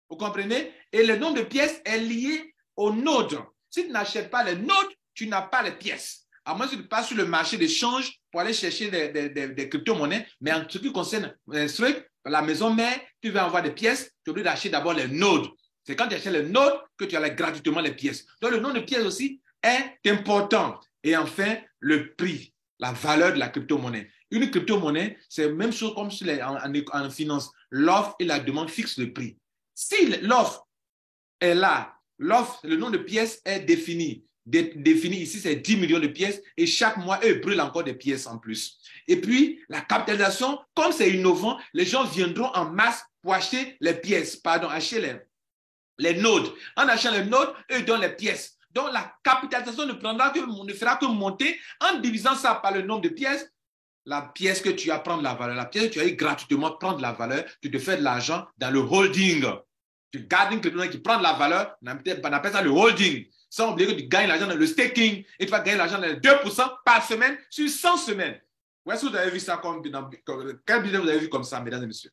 Speaker 1: Vous comprenez? Et le nombre de pièces est lié au node. Si tu n'achètes pas les nodes, tu n'as pas les pièces. À moins que tu passes sur le marché d'échange pour aller chercher des crypto-monnaies. Mais en ce qui concerne les trucs, la maison mère, tu veux avoir des pièces, tu es obligé d'acheter d'abord les nodes. C'est quand tu achètes les nodes que tu as gratuitement les pièces. Donc, le nombre de pièces aussi est important. Et enfin, le prix, la valeur de la crypto-monnaie. Une crypto-monnaie, c'est la même chose comme en finance. L'offre et la demande fixent le prix. Si l'offre est là, le nombre de pièces est défini. Défini ici, c'est 10 millions de pièces et chaque mois, eux brûlent encore des pièces en plus. Et puis, la capitalisation, comme c'est innovant, les gens viendront en masse pour acheter les pièces, acheter les nodes. En achetant les nodes, eux donnent les pièces. Donc, la capitalisation ne fera que monter en divisant ça par le nombre de pièces. La pièce que tu as prend de la valeur, la pièce que tu as eu gratuitement prend de la valeur, tu te fais de l'argent dans le holding. Tu gardes une crypto qui prend de la valeur, on appelle ça le holding. Sans oublier que tu gagnes l'argent dans le staking et tu vas gagner l'argent dans les 2% par semaine sur 100 semaines. Où est-ce que vous avez vu ça quel business vous avez vu comme ça, mesdames et messieurs?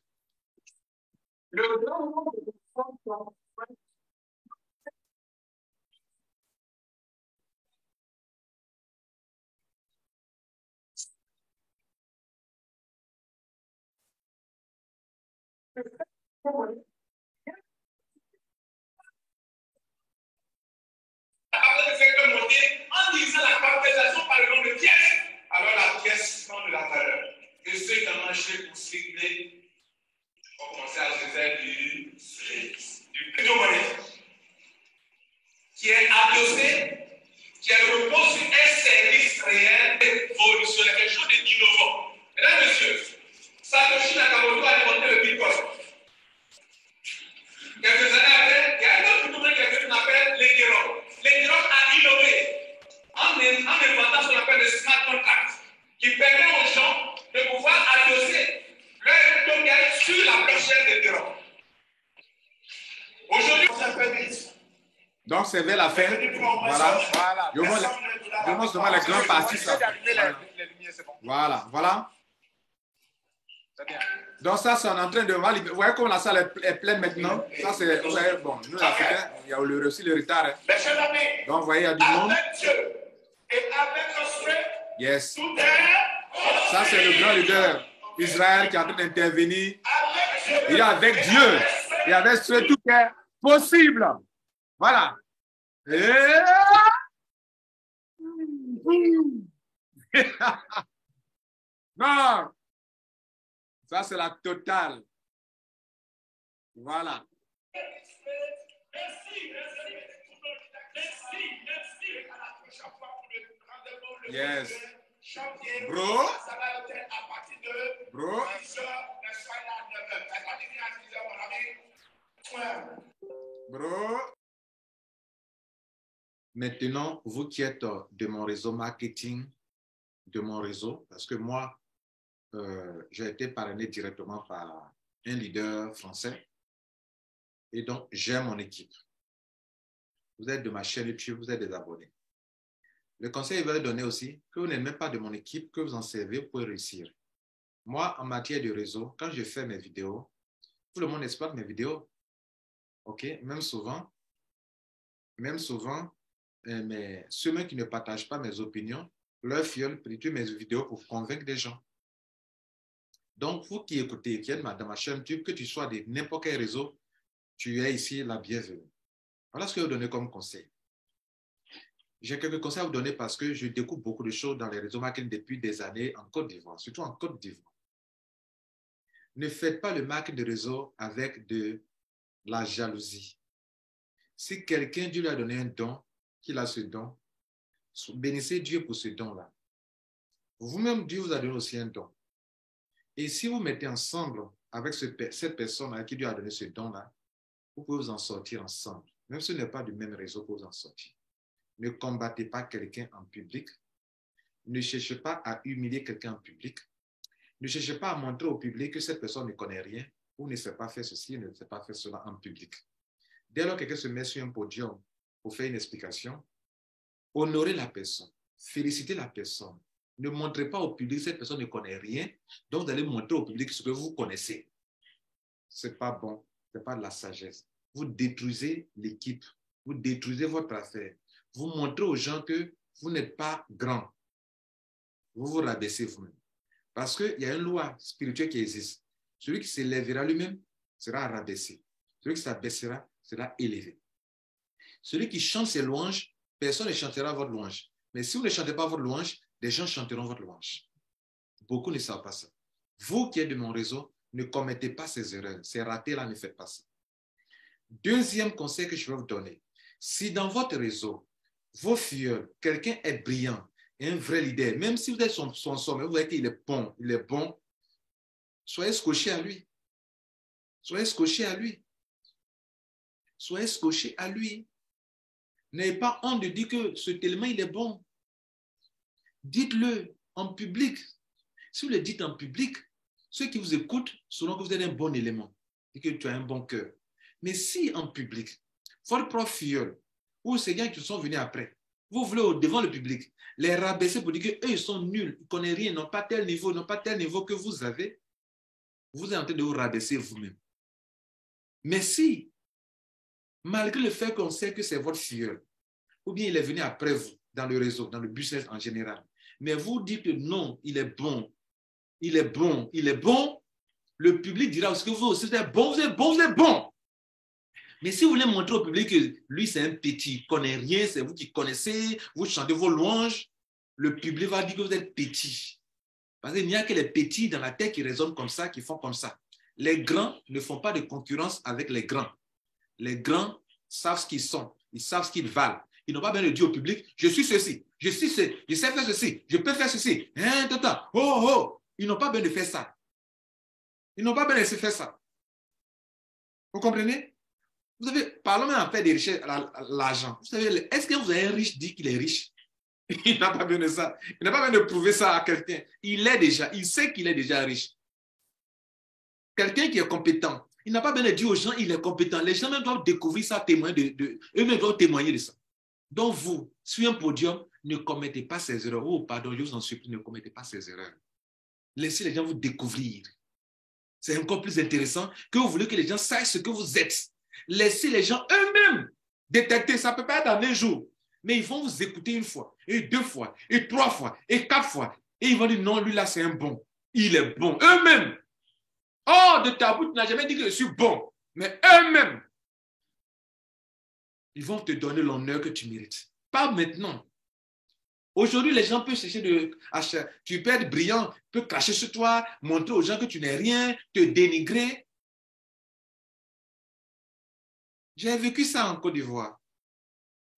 Speaker 2: Après le fait de monter, en divisant la capitalisation par le nombre de pièces, alors la pièce prend de la valeur. Et ceux qui ont acheté pour cibler vont commencer à se faire du crypto-monnaie qui est adossé, qui repose sur un service réel révolutionnaire, quelque chose d'innovant. Mesdames et messieurs, Satoshi Nakamoto a inventé le Bitcoin. Quelques années après, il y a un autre crypto-monnaie qu'on appelle l'Ethereum. L'Ethereum a innové en inventant ce qu'on appelle le smart contract, qui permet aux gens de pouvoir adosser leur crypto-monnaie sur la blockchain d'Ethereum. Aujourd'hui, on s'appelle.
Speaker 1: Donc, c'est vers la fin. Voilà. Je vous montre seulement les grandes parties. Voilà. Donc, ça, c'est en train de... Vous voyez comment la salle est pleine maintenant? Ça, c'est... Vous voyez, bon, nous, Africains, il y a aussi le retard. Hein. Donc, vous voyez, il y a du monde. Yes. Ça, c'est le grand leader Israël qui est en train d'intervenir. Il est avec Dieu. Et avec ce tout est possible. Voilà. Et... Non. Ça, c'est la totale. Voilà. Yes. Bro. Bro. Bro. Maintenant, vous qui êtes de mon réseau marketing, de mon réseau, parce que moi, j'ai été parrainé directement par un leader français et donc j'ai mon équipe. Vous êtes de ma chaîne YouTube, vous êtes des abonnés. Le conseil va donner aussi que vous n'êtes même pas de mon équipe, que vous en servez pour réussir. Moi, en matière de réseau, quand je fais mes vidéos, tout le monde exploite mes vidéos. OK? Même souvent, même souvent, mais ceux qui ne partagent pas mes opinions, leur fiole plutôt mes vidéos pour convaincre des gens. Donc, vous qui écoutez, qui êtes dans ma chaîne YouTube, que tu sois de n'importe quel réseau, tu es ici la bienvenue. Voilà ce que je vais vous donner comme conseil. J'ai quelques conseils à vous donner parce que je découvre beaucoup de choses dans les réseaux marketing depuis des années en Côte d'Ivoire, surtout en Côte d'Ivoire. Ne faites pas le marketing de réseau avec de la jalousie. Si quelqu'un, Dieu lui a donné un don, qu'il a ce don, bénissez Dieu pour ce don-là. Vous-même, Dieu vous a donné aussi un don. Et si vous mettez ensemble avec cette personne à qui Dieu a donné ce don-là, vous pouvez vous en sortir ensemble. Même si ce n'est pas du même réseau, vous pouvez vous en sortir. Ne combattez pas quelqu'un en public. Ne cherchez pas à humilier quelqu'un en public. Ne cherchez pas à montrer au public que cette personne ne connaît rien ou ne sait pas faire ceci, ne sait pas faire cela en public. Dès lors que quelqu'un se met sur un podium pour faire une explication, honorez la personne, félicitez la personne. Ne montrez pas au public que cette personne ne connaît rien, donc vous allez montrer au public ce que vous connaissez. Ce n'est pas bon, ce n'est pas de la sagesse. Vous détruisez l'équipe, vous détruisez votre affaire. Vous montrez aux gens que vous n'êtes pas grand. Vous vous rabaissez vous-même. Parce qu'il y a une loi spirituelle qui existe. Celui qui s'élèvera lui-même sera rabaissé. Celui qui s'abaissera sera élevé. Celui qui chante ses louanges, personne ne chantera votre louange. Mais si vous ne chantez pas votre louange, des gens chanteront votre louange. Beaucoup ne savent pas ça. Vous qui êtes de mon réseau, ne commettez pas ces erreurs. Ces ratés-là, ne faites pas ça. Deuxième conseil que je vais vous donner. Si dans votre réseau, vos filles, quelqu'un est brillant, un vrai leader, même si vous êtes son sommet, vous voyez qu'il est bon, soyez scotché à lui. Soyez scotché à lui. Soyez scotché à lui. N'ayez pas honte de dire que ce élément, il est bon. Dites-le en public. Si vous le dites en public, ceux qui vous écoutent sauront que vous êtes un bon élément et que tu as un bon cœur. Mais si en public, votre propre filleul ou ces gars qui sont venus après, vous voulez devant le public les rabaisser pour dire qu'eux, ils sont nuls, ils ne connaissent rien, ils n'ont pas tel niveau que vous avez, vous êtes en train de vous rabaisser vous-même. Mais si, malgré le fait qu'on sait que c'est votre filleul, ou bien il est venu après vous, dans le réseau, dans le business en général, mais vous dites que non, il est bon, le public dira aussi que vous aussi, vous êtes bon. Mais si vous voulez montrer au public que lui, c'est un petit, il ne connaît rien, c'est vous qui connaissez, vous chantez vos louanges, le public va dire que vous êtes petit. Parce qu'il n'y a que les petits dans la tête qui raisonnent comme ça, qui font comme ça. Les grands ne font pas de concurrence avec les grands. Les grands savent ce qu'ils sont, ils savent ce qu'ils valent. Ils n'ont pas besoin de dire au public, je suis ceci, je sais faire ceci, je peux faire ceci. Ils n'ont pas besoin de faire ça. Ils n'ont pas besoin de faire ça. Vous comprenez? Vous savez, parlons même en fait des richesses, l'argent. Vous savez, est-ce que vous avez un riche dit qu'il est riche? Il n'a pas besoin de ça. Il n'a pas besoin de prouver ça à quelqu'un. Il sait qu'il est déjà riche. Quelqu'un qui est compétent, il n'a pas besoin de dire aux gens qu'il est compétent. Les gens même doivent découvrir ça, eux-mêmes doivent témoigner de ça. Donc vous, sur un podium, ne commettez pas ces erreurs. Oh, pardon, je vous en supplie, ne commettez pas ces erreurs. Laissez les gens vous découvrir. C'est encore plus intéressant que vous voulez que les gens sachent ce que vous êtes. Laissez les gens eux-mêmes détecter. Ça ne peut pas être en un jour. Mais ils vont vous écouter une fois, et 2 fois, et 3 fois, et 4 fois. Et ils vont dire, non, lui là, c'est un bon. Il est bon. Eux-mêmes. Oh, de ta bouche, tu n'as jamais dit que je suis bon. Mais eux-mêmes, ils vont te donner l'honneur que tu mérites. Pas maintenant. Aujourd'hui, les gens peuvent chercher tu peux être brillant, tu peux cracher sur toi, montrer aux gens que tu n'es rien, te dénigrer. J'ai vécu ça en Côte d'Ivoire.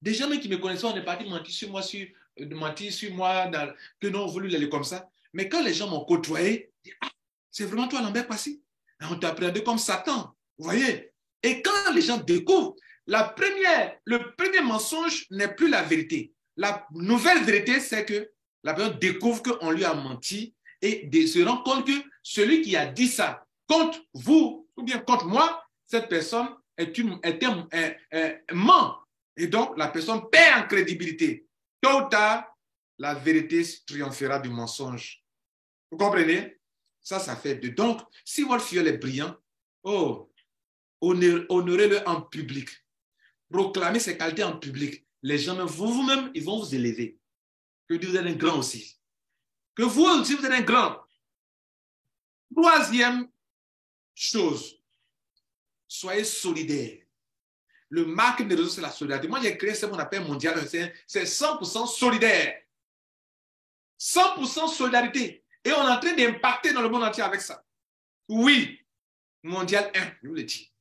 Speaker 1: Des gens qui me connaissaient, on est parti mentir sur moi, que non, on voulait aller comme ça. Mais quand les gens m'ont côtoyé, c'est vraiment toi, Lambert Kwasi. On t'appréhendait comme Satan. Vous voyez? Et quand les gens découvrent, le premier mensonge n'est plus la vérité. La nouvelle vérité, c'est que la personne découvre qu'on lui a menti et se rend compte que celui qui a dit ça contre vous ou bien contre moi, cette personne ment. Et donc, la personne perd en crédibilité. Tôt ou tard, la vérité triomphera du mensonge. Vous comprenez? Ça fait deux. Donc, si votre filleul est brillant, honorez-le en public. proclamer ses qualités en public, les gens vous-même, ils vont vous élever. Que vous êtes un grand aussi. Que vous aussi, vous êtes un grand. Troisième chose, soyez solidaires. Le marque des réseaux, c'est la solidarité. Moi, j'ai créé ce qu'on appelle mondial. C'est 100% solidaire. 100% solidarité. Et on est en train d'impacter dans le monde entier avec ça. Oui, mondial 1, je vous le dis.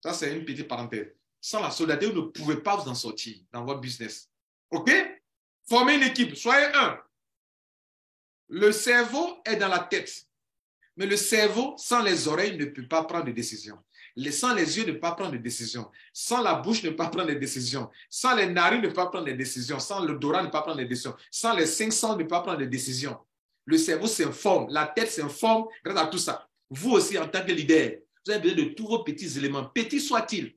Speaker 1: Ça, c'est une petite parenthèse. Sans la solidarité, vous ne pouvez pas vous en sortir dans votre business. OK? Formez une équipe, soyez un. Le cerveau est dans la tête. Mais le cerveau, sans les oreilles, ne peut pas prendre de décision. Sans les yeux, ne peut pas prendre de décision. Sans la bouche, ne peut pas prendre de décision. Sans les narines, ne peut pas prendre de décision. Sans l'odorat, ne peut pas prendre de décision. Sans les 5 sens, ne peut pas prendre de décision. Le cerveau s'informe, la tête s'informe grâce à tout ça. Vous aussi, en tant que leader, vous avez besoin de tous vos petits éléments, petits soient-ils.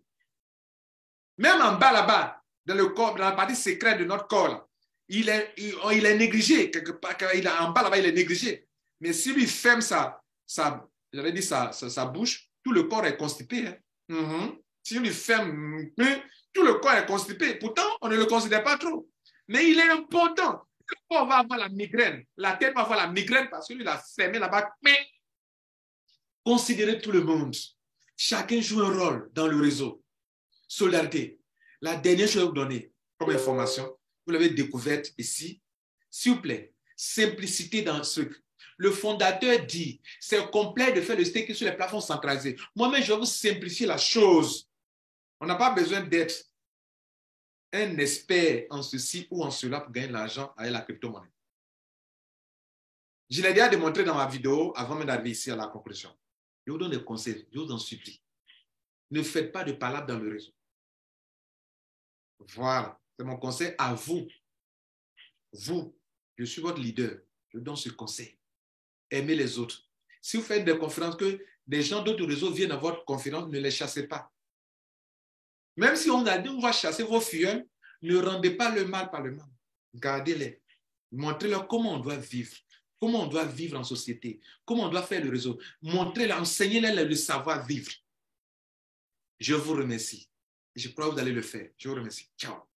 Speaker 1: Même en bas là-bas, dans le corps, dans la partie secrète de notre corps, là, il est négligé. Quelque part, en bas là-bas, il est négligé. Mais si lui ferme sa bouche, tout le corps est constipé. Hein. Si on lui ferme, tout le corps est constipé. Pourtant, on ne le considère pas trop. Mais il est important. Le corps va avoir la migraine. La tête va avoir la migraine parce que lui, il a fermé là-bas. Mais considérez tout le monde. Chacun joue un rôle dans le réseau. Solidarité. La dernière chose à vous donner comme information, vous l'avez découverte ici. S'il vous plaît, simplicité dans ce truc. Le fondateur dit, c'est complet de faire le staking sur les plateformes centralisées. Moi-même, je vais vous simplifier la chose. On n'a pas besoin d'être un expert en ceci ou en cela pour gagner de l'argent avec la crypto-monnaie. Je l'ai déjà démontré dans ma vidéo avant même d'arriver ici à la conclusion. Je vous donne des conseils, je vous en supplie. Ne faites pas de palabres dans le réseau. Voilà, c'est mon conseil à vous. Vous, je suis votre leader, je vous donne ce conseil. Aimez les autres. Si vous faites des conférences, que des gens d'autres réseaux viennent à votre conférence, ne les chassez pas. Même si on a dit on va chasser vos filleuls, ne rendez pas le mal par le mal. Gardez-les. Montrez-leur comment on doit vivre. Comment on doit vivre en société. Comment on doit faire le réseau. Montrez-leur, enseignez-leur le savoir-vivre. Je vous remercie. Je crois que vous allez le faire. Je vous remercie. Ciao.